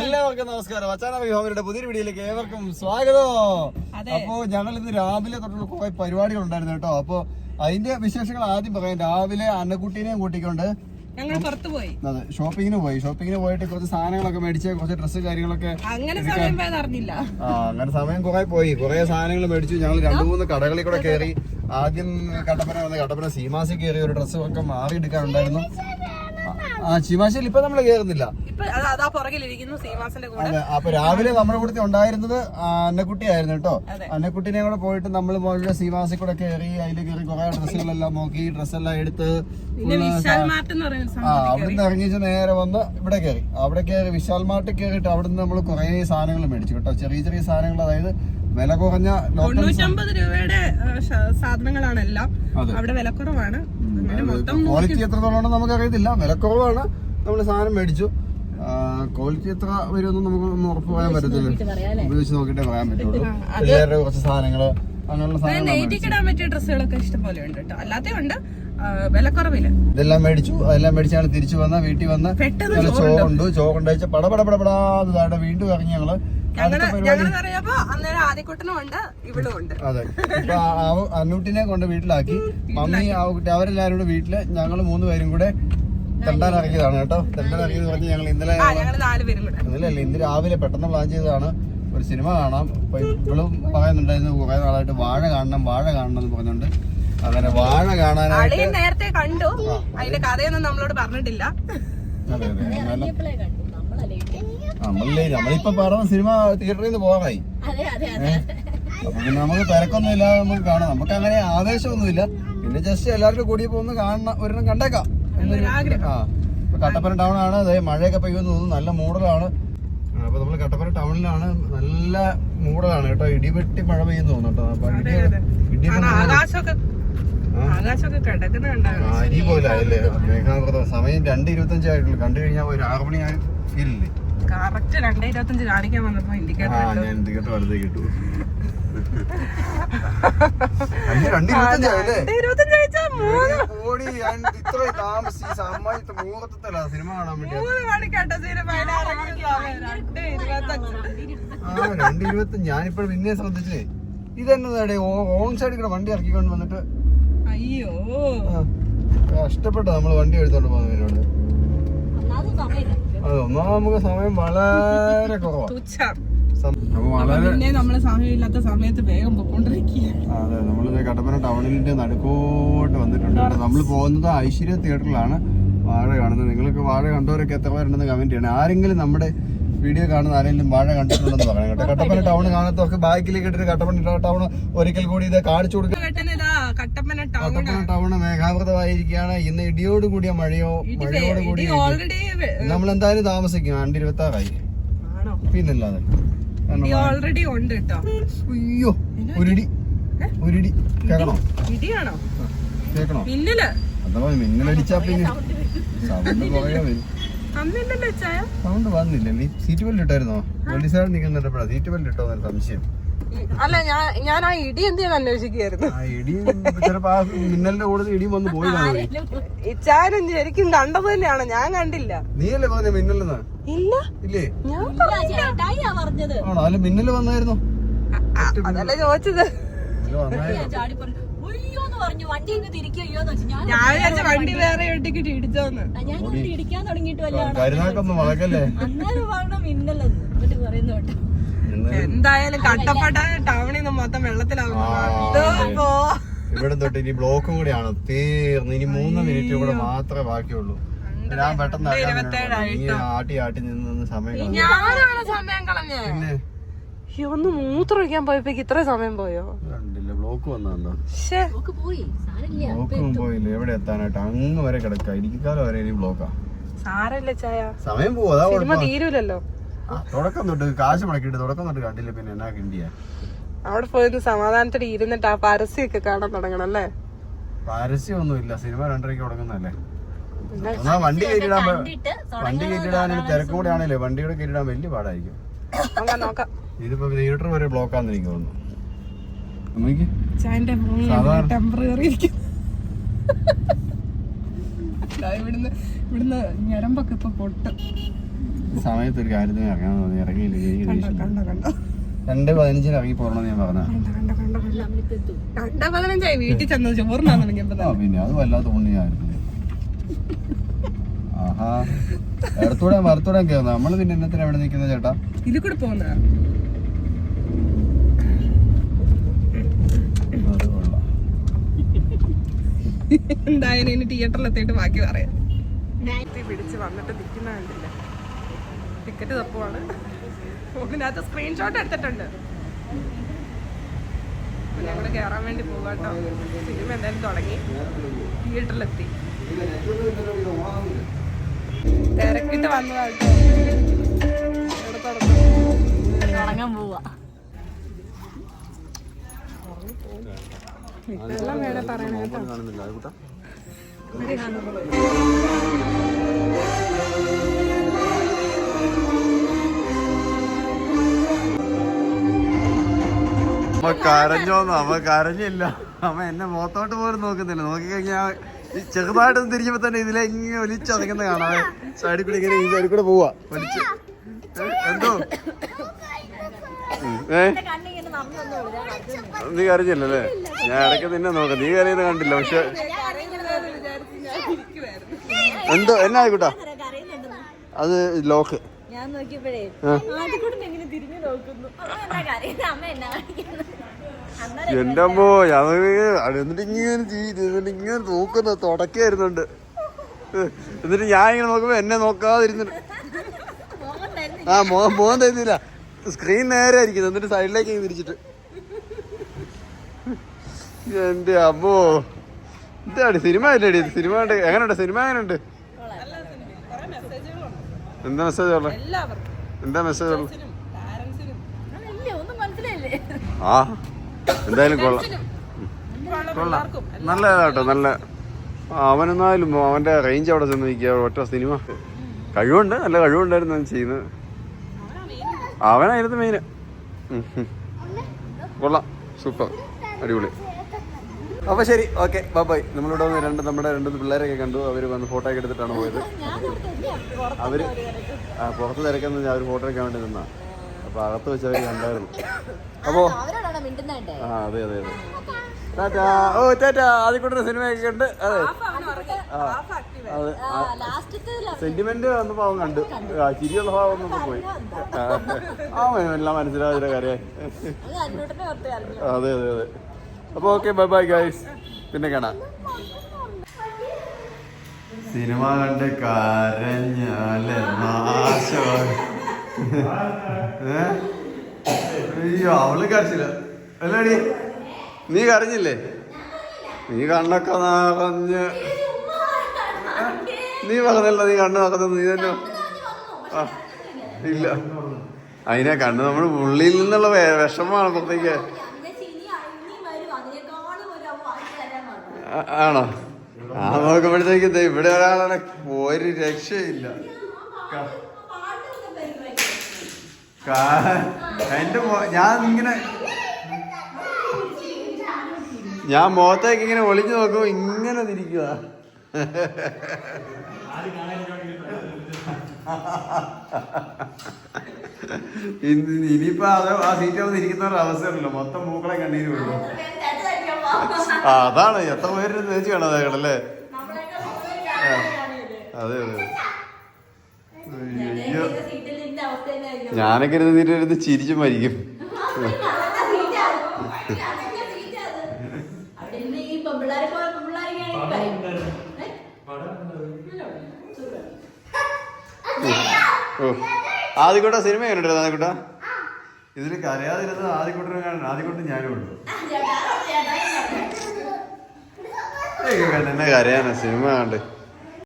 എല്ലാവർക്കും നമസ്കാരം. അച്ചാന വിഭവങ്ങളുടെ പുതിയൊരു വീഡിയോയിലേക്ക് ഏവർക്കും സ്വാഗതം. അപ്പോ ഞങ്ങൾ ഇന്ന് രാവിലെ തൊട്ടുള്ള കുറെ പരിപാടികൾ ഉണ്ടായിരുന്നു കേട്ടോ. അപ്പൊ അതിന്റെ വിശേഷങ്ങൾ ആദ്യം പറയാം. രാവിലെ അന്നക്കുട്ടീനെയും കൂട്ടിക്കൊണ്ട് ഞങ്ങൾ പുറത്തു പോയി. അതെ, ഷോപ്പിങ്ങിന് പോയിട്ട് കുറച്ച് സാധനങ്ങളൊക്കെ മേടിച്ച് കുറച്ച് ഡ്രസ്സ് കാര്യങ്ങളൊക്കെ അങ്ങനെ സമയം കുറെ സാധനങ്ങൾ മേടിച്ചു. ഞങ്ങൾ 2-3 കടകളിൽ കൂടെ കയറി. ആദ്യം കട്ടപ്പന സീമാസി കയറി ഒരു ഡ്രസ്സ് ഒക്കെ മാറി എടുക്കാനുണ്ടായിരുന്നു. സീമാസിയിൽ ഇപ്പൊ നമ്മള് കയറുന്നില്ല. അതെ, അപ്പൊ രാവിലെ നമ്മുടെ കൂടെ ഉണ്ടായിരുന്നത് അന്നക്കുട്ടി ആയിരുന്നു കേട്ടോ. അന്നക്കുട്ടിനെ കൂടെ പോയിട്ട് നമ്മൾ മുകളിലെ സീമാസി കൂടെ കയറി. അതിൽ കയറി കുറെ ഡ്രസ്സുകളെല്ലാം നോക്കി, ഡ്രസ്സെല്ലാം എടുത്ത് അവിടുന്ന് ഇറങ്ങിച്ച് നേരെ വന്ന് ഇവിടെ കയറി. അവിടെ കയറി വിശാൽ മാർട്ടിൽ കയറിയിട്ട് അവിടുന്ന് നമ്മൾ കുറെ സാധനങ്ങൾ മേടിച്ചു കേട്ടോ. ചെറിയ ചെറിയ സാധനങ്ങൾ, അതായത് വില കുറഞ്ഞ 90 രൂപയുടെ സാധനങ്ങളാണ് എല്ലാം. അവിടെ വിലക്കുറവാണ്. ക്വാളിറ്റി എത്രത്തോളം നമുക്ക് അറിയത്തില്ല. വിലക്കുറവാണ്. നമ്മൾ സാധനം മേടിച്ചു. ക്വാളിറ്റി എത്ര വരുമെന്ന് നമുക്ക് ഉറപ്പ് പറയാൻ പറ്റത്തില്ല. ഉപയോഗിച്ച് നോക്കിയിട്ടേ പറയാൻ പറ്റുള്ളൂ. പിള്ളേരുടെ കുറച്ച് സാധനങ്ങള്, അങ്ങനെയുള്ള സാധനങ്ങൾ ഡ്രസ്സുകളൊക്കെ ഇഷ്ടംപോലെ ഉണ്ട് കേട്ടോ. അല്ലാതെ ഉണ്ട് വിലക്കുറവില്ല. ഇതെല്ലാം മേടിച്ചു. അതെല്ലാം മേടിച്ചാണ് തിരിച്ചു വന്ന വീട്ടിൽ വന്ന് ചോറുണ്ട് പടപടപടാതെ വീണ്ടും ഇറങ്ങി ഞങ്ങള്. അതെ, ഇപ്പൊ അന്നൂട്ടിനെ കൊണ്ട് വീട്ടിലാക്കി. മമ്മി ആവുകുട്ടി അവരെല്ലാരും കൂടെ വീട്ടില്. ഞങ്ങള് 3 പേരും കൂടെ തെണ്ടാൻ ഇറങ്ങിയതാണ് കേട്ടോ. തെണ്ടാൻ ഇറങ്ങിയെന്ന് പറഞ്ഞ് ഞങ്ങൾ ഇന്ന് രാവിലെ പെട്ടെന്ന് പ്ലാൻ ചെയ്തതാണ് ഒരു സിനിമ കാണാം. അപ്പൊ ഇവളും പറയുന്നുണ്ടായിരുന്നു കുറെ നാളായിട്ട് വാഴ കാണണം എന്ന് പറഞ്ഞുകൊണ്ട്. അങ്ങനെ വാഴ കാണാനായിട്ട് നേരത്തെ കണ്ടു. അതിന്റെ കഥയൊന്നും നമ്മളോട് പറഞ്ഞിട്ടില്ല. അതെ, നമ്മളിപ്പോ പറഞ്ഞ സിനിമ തിയേറ്ററിൽ നിന്ന് പോകാനായി. അപ്പൊ പിന്നെ നമുക്ക് തിരക്കൊന്നും ഇല്ലാതെ നമുക്ക് കാണാം. നമുക്ക് അങ്ങനെ ആവേശമൊന്നുമില്ല. പിന്നെ ജസ്റ്റ് എല്ലാവർക്കും കൂടി പോകുന്ന കാണണം, ഒരെണ്ണം കണ്ടേക്കാം. ഇപ്പൊ കട്ടപ്പന ടൗൺ ആണ്. അതെ, മഴയൊക്കെ പെയ്യുമെന്ന് തോന്നുന്നു. നല്ല മൂടലാണ്. അപ്പൊ നമ്മള് കട്ടപ്പന ടൗണിലാണ്. നല്ല മൂടലാണ് കേട്ടോ. ഇടിവെട്ടി മഴ പെയ്യുന്നു തോന്നുന്നു കേട്ടോ. അരി പോലെ ആയല്ലേ മേഘാവൃതം. സമയം 2:25 ആയിട്ടുള്ളൂ. കണ്ടു കഴിഞ്ഞാൽ ഒരു 6 മണി ഫീലില്ലേ? കറക്റ്റ് 2:25 കാണിക്കാൻ വന്നപ്പോ ഞാൻ ഇൻഡിക്കേറ്റർ വലുതേ കിട്ടു. 2:25 സിനിമ കാണാൻ വേണ്ടി 2:20. ഞാനിപ്പോഴും പിന്നെ ശ്രദ്ധിച്ചേ, ഇതെന്നതേ ഓൺ സൈഡിൽ കൂടെ വണ്ടി ഇറക്കിക്കൊണ്ട് വന്നിട്ട് അയ്യോ കഷ്ടപ്പെട്ട നമ്മള് വണ്ടി എടുത്തോണ്ട് പോകുന്നതിനോട്. അത് ഒന്നാമത് നമുക്ക് സമയം വളരെ കുറവാണ്. നമ്മള് സമയമില്ലാത്ത സമയത്ത് വേഗം പൊക്കോണ്ടിരിക്കുക. അതെ, നമ്മള് കട്ടപ്പന ടൗണിന്റെ നടുക്കോട്ട് വന്നിട്ടുണ്ട്. നമ്മൾ പോകുന്നത് ഐശ്വര്യ തിയേറ്ററിലാണ് വാഴ കാണുന്നത്. നിങ്ങൾക്ക് വാഴ കണ്ടവരൊക്കെ എത്ര പേരുണ്ടെന്ന് കമന്റ് ചെയ്യണം. ആരെങ്കിലും നമ്മുടെ വീഡിയോ കാണുന്ന ആരെങ്കിലും വാഴ കണ്ടിട്ടുണ്ടെന്ന് പറയാം കേട്ടോ. കട്ടപ്പന ടൗൺ കാണത്തൊക്കെ ബാക്കിലേക്ക് ഇട്ടിട്ട് കട്ടപ്പന ടൗൺ ഒരിക്കൽ കൂടി ഇത് കാണിച്ചു കൊടുക്കുക. കട്ടപ്പന ടൗൺ മേഘാവൃതമായിരിക്കുകയാണ്. ഇന്ന് ഇടിയോട് കൂടിയ മഴയോട് കൂടി നമ്മൾ എന്തായാലും താമസിക്കും. 2:26 പിന്നല്ലാതെ. അയ്യോ, ഒരിടി കേൾക്കണോ? കേൾക്കണോ? അഥവാ മിന്നലടിച്ചാ പിന്നെ സൗണ്ട് കുറയാ വരും. സൗണ്ട് വന്നില്ല. നീ സീറ്റ് ബെൽറ്റ് ഇട്ടായിരുന്നോ? വണ്ടി സൈഡ് നിൽക്കുന്നുണ്ടപ്പോഴാ സീറ്റ് ബെൽറ്റ് ഇട്ടോ എന്നൊരു സംശയം. അല്ല, ഞാൻ ആ ഇടി എന്തിനാ അന്വേഷിക്കുകയായിരുന്നു. ആ ഇടി ചിലപ്പോ ആ മിന്നലിന്റെ കൂടെ ഇടിയും വന്ന് പോയി ഇച്ചാനും ശരിക്കും കണ്ടത് തന്നെയാണ്. ഞാൻ കണ്ടില്ല. നീയല്ലേ പറഞ്ഞ മിന്നലെന്ന്? ഇല്ലേ? ആണോ? അല്ല, മിന്നല് വന്നായിരുന്നോ? അതല്ല ചോദിച്ചത്. വണ്ടി വേറെ ഒട്ടിക്കിട്ട് ഇടിച്ചോന്ന്. കരുനാക്കൊന്നും വളക്കല്ലേ. എന്തായാലും കട്ടപ്പന ടൗണിൽ നിന്ന് മൊത്തം വെള്ളത്തിലാവുന്നു. ഇവിടെ തൊട്ട് ഇനി ബ്ലോക്കും കൂടിയാണ്. തീർന്ന് ഇനി 3 മിനിറ്റ് കൂടെ മാത്രമേ ബാക്കിയുള്ളൂ. ഞാൻ പെട്ടെന്ന് ആട്ടി നിന്ന് സമയം കളഞ്ഞേ. ഒന്ന് മൂത്രം ഒഴിക്കാൻ പോയപ്പോ ഇത്ര സമയം പോയോ? ബ്ലോക്ക് വന്നോ? ബ്ലോക്കും പോയില്ല. എവിടെ എത്താനായിട്ട് അങ്ങ് വരെ കിടക്ക. ഇടിക്കാലം വരെ ഇനി ബ്ലോക്കാ. സാരമില്ല ചായ, സമയം പോവാ. തീരൂലല്ലോ. തുടക്കം തൊട്ട് കാശ് മുടക്കിട്ട് തുടക്കം തൊട്ട് കണ്ടില്ല. പിന്നെ എന്നാ കിണ്ടിയാ അവിടെ പോയി സമാധാനത്തോടെ ഇരുന്നിട്ട് ആ പരസ്യമൊക്കെ കാണാൻ തുടങ്ങണം അല്ലേ? പരസ്യം ഒന്നും ഇല്ല. സിനിമ 2:30 തുടങ്ങുന്നല്ലേ. വണ്ടി കയറ്റിടാൻ തിരക്കൂടെ ആണല്ലേ. വണ്ടിയുടെ കയറ്റിടാൻ വലിയ പാടായിരിക്കും. ഇതിപ്പോ തിയേറ്റർ വരെ ബ്ലോക്കാന്ന് എനിക്ക് തോന്നുന്നു. ഇവിടുന്ന് ഞരമ്പൊക്കെ ഇപ്പൊ പൊട്ടും. സമയത്ത് ഒരു കാര്യത്തിന് ഇറങ്ങാൻ തോന്നി, ഇറങ്ങിയില്ല. 2:15 ഇറങ്ങി പോകണമെന്ന് ഞാൻ പറഞ്ഞ. വീട്ടിൽ ചെന്ന് ചോറിനാന്ന് പിന്നെ അത് വല്ലാത്ത പുണ്യായിരുന്നു. ആഹാ, ഇടത്തൂടെ മരത്തൂടെ കേറുന്ന നമ്മള്. പിന്നെ എന്നത്തിന് എവിടെ നിൽക്കുന്ന ചേട്ടാ? ഇതിൽ കൂടെ പോകുന്ന എന്തായാലും ഇനി തിയേറ്ററിൽ എത്തിയിട്ട് ബാക്കി പറയാം. പിടിച്ച് വന്നിട്ട് നിൽക്കുന്ന കണ്ടില്ല. ടിക്കറ്റ് തപ്പുവാണ്. ഇതിനകത്ത് സ്ക്രീൻഷോട്ട് എടുത്തിട്ടുണ്ട്. ഞങ്ങള് കയറാൻ വേണ്ടി പോകാട്ടോ. സിനിമ എന്തായാലും തുടങ്ങി, തിയേറ്ററിലെത്തി. തിരക്കിട്ട് വന്നതാട്ടോ. തുടങ്ങാൻ പോവാ. എല്ലാം വേണേ പറയണേ കേട്ടോ. അമ്മ കരഞ്ഞോന്നോ? അമ്മ കരഞ്ഞില്ല. അമ്മ എന്നെ മുഖത്തോട്ട് പോലും നോക്കുന്നില്ല. നോക്കിക്കഴിഞ്ഞാ ചെറുതായിട്ടൊന്നും തിരിഞ്ഞപ്പോ തന്നെ ഇതിലെ ഇങ്ങനെ ഒലിച്ചതങ്ങുന്ന കാണാതെ സൈഡിൽ കൂടെ ഇങ്ങനെ ഈ സൈഡിൽ കൂടെ പോവാ വലിച്ച്. എന്തോ നീ കരഞ്ഞില്ലല്ലേ? ഞാൻ ഇടയ്ക്ക് നിന്നെ നോക്കാം. നീ കരയുന്ന കണ്ടില്ല. പക്ഷെ എന്തോ എന്നാ ആയിക്കോട്ടാ, അത് ലോക്ക്. ഞാൻ നോക്കിയപ്പോഴേ തിരിഞ്ഞു നോക്കുന്നു. എന്റെ അമ്മോ, ഞാൻ എന്നിട്ട് ഇങ്ങനെ നോക്കുന്ന തുടക്കായിരുന്നുണ്ട്. എന്നിട്ട് ഞാൻ ഇങ്ങനെ നോക്കുമ്പോ എന്നെ നോക്കാതിരുന്നിട്ട് മോഹൻ തരുന്നില്ല. സ്ക്രീൻ നേരെ ആയിരിക്കുന്നു. എന്നിട്ട് സൈഡിലേക്ക് തിരിച്ചിട്ട്. എന്റെ അമ്മോ, ഇതാണ് സിനിമ അല്ലേ? സിനിമ എങ്ങനെയുണ്ട്? സിനിമ എങ്ങനെയുണ്ട്? എന്താ മെസ്സേജ് ഉള്ളത്? എന്താ മെസ്സേജ് ഉള്ളത്? ആ എന്തായാലും കൊള്ളാം. നല്ലതാട്ടോ, നല്ല. അവനെന്നാലും അവന്റെ റേഞ്ച് അവിടെ ചെന്ന് നിൽക്കുക. ഒറ്റ സിനിമ കഴിവുണ്ട്, നല്ല കഴിവുണ്ടായിരുന്നു ചെയ്യുന്നത്. അവനായിരുന്നു മെയിന്. കൊള്ളാം, സൂപ്പർ, അടിപൊളി. അപ്പൊ ശരി, ഓക്കെ, ബൈ. നമ്മളിവിടെ വന്ന് നമ്മുടെ രണ്ട് പിള്ളേരൊക്കെ കണ്ടു. അവര് വന്ന് ഫോട്ടോ ഒക്കെ എടുത്തിട്ടാണ് പോയത്. അവര് പുറത്ത് തിരക്കുന്ന അവർ ഫോട്ടോ എടുക്കാൻ വേണ്ടി നിന്നാ. അപ്പൊ അകത്ത് വെച്ച് അവര് കണ്ടായിരുന്നു. അപ്പോ അതെ അതെ അതെ. ടാറ്റാ. ഓ ടാറ്റാ. ആദ്യക്കൂടെ സിനിമയൊക്കെ ഉണ്ട്. അതെ അതെ. സെന്റിമെന്റ് വന്നപ്പോ അവൻ കണ്ടു. ചിരിയുള്ള ഭാവം വന്നപ്പോ പോയി. എല്ലാം മനസ്സിലാവുന്ന കാര്യമായി. അതെ അതെ അതെ. അപ്പൊ ഓക്കെ, ബൈ ഗൈസ്. പിന്നെ കാണാം. സിനിമ കണ്ട് കരഞ്ഞാലേ നാശം. അയ്യോ, അവള് കരച്ചില്ല അല്ലേടി? നീ കരഞ്ഞില്ലേ? നീ കണ്ണൊക്കെ നിറഞ്ഞ്. നീ പറഞ്ഞല്ലോ നീ കണ്ണ് നോക്കുന്നത്. നീ തന്നെ ഇല്ല. അതിനെ കണ്ണ് നമ്മുടെ ഉള്ളിൽ നിന്നുള്ള വിഷമാണ് പുറത്തേക്ക്. ആണോ? ആ നോക്കുമ്പോഴത്തേക്ക് ഇവിടെ ഒരാളെ ഒരു രക്ഷയില്ല. എന്റെ ഞാൻ മുഖത്തേക്ക് ഇങ്ങനെ ഒളിഞ്ഞു നോക്കുമ്പോ ഇങ്ങനെ തിരിക്കുക. ഇനിയിപ്പോ അത് ആ സീറ്റ് വന്ന് ഇരിക്കുന്നവരുടെ അവസ്ഥയല്ലോ. മൊത്തം മൂക്കളെ കണ്ണീര് വീഴും. അതാണ് എത്ര പേര് തേച്ച് കാണാതെ അല്ലേ? അതെ അതെ. അയ്യോ, ഞാനൊക്കെ ഇരുന്ന് ചിരിച്ചു മരിക്കും. ഓ, ആദ്യക്കൂട്ട സിനിമ എങ്ങനെയുണ്ടായിരുന്നു? ആദ്യക്കൂട്ട ഇതില് കരയാതിരുന്നത് ആദ്യക്കൂട്ടനും കാണണം. ആദ്യക്കൂട്ടം ഞാനും ഉണ്ട്. എന്നെ കരയാനാ സിനിമ കണ്ട്.